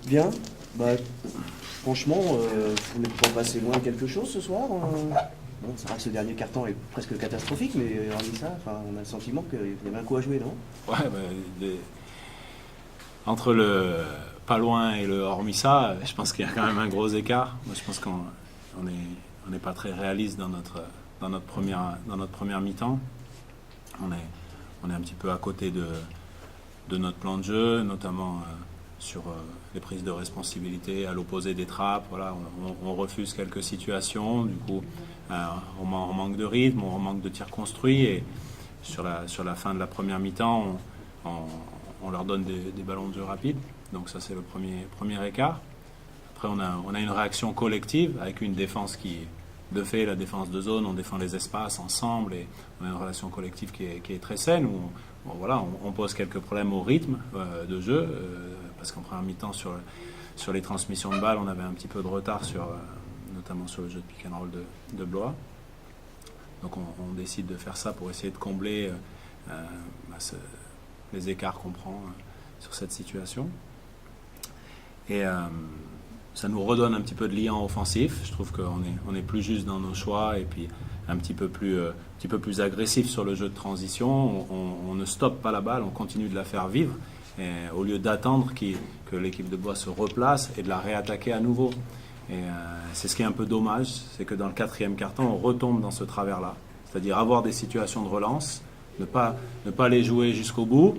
Bien. Bah, franchement, on n'est pas passé loin de quelque chose ce soir. Bon, c'est vrai que ce dernier carton est presque catastrophique, mais hormis ça, enfin, on a le sentiment qu'il y avait un coup à jouer, non? Ouais, entre le pas loin et le hormis ça, je pense qu'il y a quand même un gros écart. Moi, je pense qu'on n'est pas très réaliste dans notre première mi-temps. On est un petit peu à côté de notre plan de jeu, notamment sur les prises de responsabilité à l'opposé des trappes. Voilà, on refuse quelques situations, du coup on manque de rythme, on manque de tirs construits, et sur la fin de la première mi-temps, on leur donne des ballons de jeu rapides. Donc ça, c'est le premier écart. Après, on a une réaction collective avec une défense qui, de fait, la défense de zone, on défend les espaces ensemble, et on a une relation collective qui est très saine, où on pose quelques problèmes au rythme de jeu, parce qu'en première mi-temps, sur les transmissions de balles, on avait un petit peu de retard, notamment sur le jeu de pick and roll de Blois. Donc on décide de faire ça pour essayer de combler les écarts qu'on prend sur cette situation. Et ça nous redonne un petit peu de liant offensif. Je trouve qu'on est plus juste dans nos choix, et puis un petit peu plus agressif sur le jeu de transition. On ne stoppe pas la balle, on continue de la faire vivre, et au lieu d'attendre que l'équipe de Blois se replace et de la réattaquer à nouveau. Et c'est ce qui est un peu dommage, c'est que dans le quatrième quart-temps, on retombe dans ce travers-là. C'est-à-dire avoir des situations de relance, ne pas les jouer jusqu'au bout,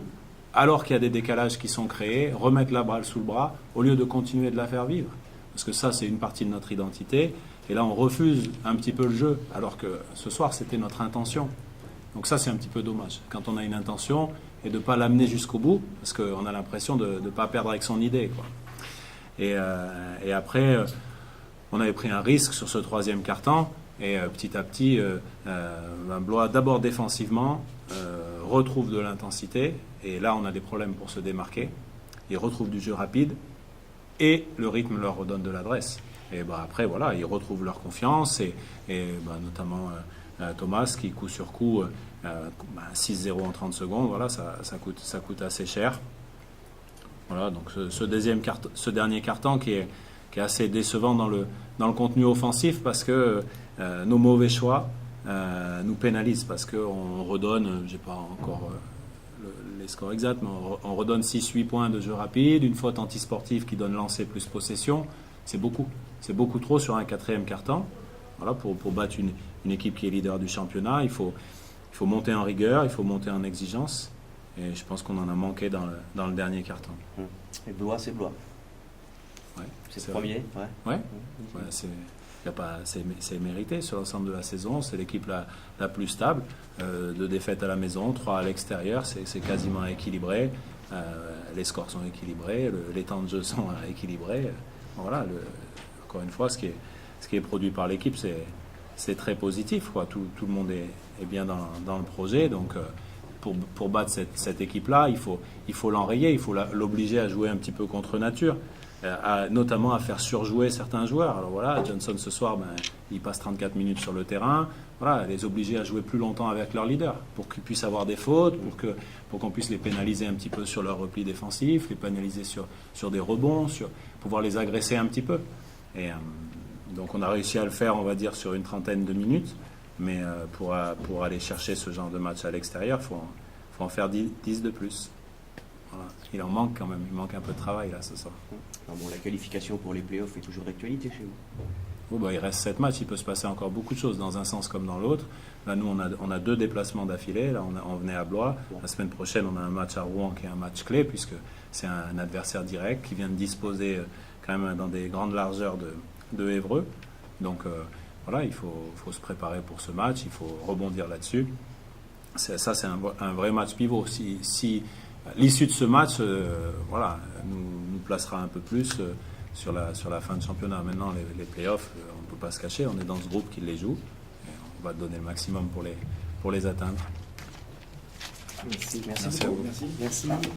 alors qu'il y a des décalages qui sont créés, remettre la balle sous le bras, au lieu de continuer de la faire vivre. Parce que ça, c'est une partie de notre identité. Et là, on refuse un petit peu le jeu, alors que ce soir, c'était notre intention. Donc ça, c'est un petit peu dommage. Quand on a une intention, et de ne pas l'amener jusqu'au bout, parce qu'on a l'impression de ne pas perdre avec son idée, quoi. Et après, on avait pris un risque sur ce troisième quart-temps, et petit à petit, Blois, d'abord défensivement, retrouve de l'intensité, et là, on a des problèmes pour se démarquer. Ils retrouvent du jeu rapide, et le rythme leur redonne de l'adresse. Et après, voilà, ils retrouvent leur confiance, et notamment Thomas, qui coup sur coup, 6-0 en 30 secondes, voilà, ça coûte assez cher. Voilà, donc ce dernier quart-temps qui est assez décevant dans le contenu offensif, parce que nos mauvais choix nous pénalisent, parce qu'on redonne, j'ai pas encore les scores exacts, mais on redonne 6-8 points de jeu rapide, une faute antisportive qui donne lancer plus possession. C'est beaucoup trop sur un quatrième quart-temps. Voilà, pour battre une équipe qui est leader du championnat, il faut monter en rigueur, il faut monter en exigence, et je pense qu'on en a manqué dans le dernier quart-temps. Et Blois, c'est Blois. Ouais, c'est le premier. Ouais. C'est mérité sur l'ensemble de la saison. C'est l'équipe la plus stable. 2 défaites à la maison, 3 à l'extérieur. C'est quasiment équilibré. Les scores sont équilibrés. Les temps de jeu sont équilibrés. Voilà, encore une fois, ce qui est produit par l'équipe, c'est très positif, quoi. Tout le monde est bien dans le projet. Donc, pour battre cette équipe-là, il faut l'enrayer. Il faut l'obliger à jouer un petit peu contre nature. Notamment à faire surjouer certains joueurs. Alors voilà, Johnson ce soir, il passe 34 minutes sur le terrain. Voilà, les obliger à jouer plus longtemps avec leur leader, pour qu'ils puissent avoir des fautes, pour qu'on puisse les pénaliser un petit peu sur leur repli défensif, les pénaliser sur des rebonds, pouvoir les agresser un petit peu. Et donc on a réussi à le faire, on va dire, sur une trentaine de minutes, mais pour aller chercher ce genre de match à l'extérieur, il faut en faire 10 de plus. Voilà. Il en manque quand même, il manque un peu de travail là ce soir. La qualification pour les playoffs est toujours d'actualité chez vous. Il reste 7 matchs, il peut se passer encore beaucoup de choses dans un sens comme dans l'autre. Là, nous, on a 2 déplacements d'affilée. Là, on venait à Blois. La semaine prochaine, on a un match à Rouen qui est un match clé, puisque c'est un adversaire direct qui vient de disposer quand même dans des grandes largeurs de Évreux. Donc voilà, il faut se préparer pour ce match, il faut rebondir là-dessus. C'est un vrai match pivot. Si l'issue de ce match nous placera un peu plus sur la fin de championnat. Maintenant, les playoffs, on ne peut pas se cacher, on est dans ce groupe qui les joue, et on va donner le maximum pour les atteindre. Merci à vous. Merci.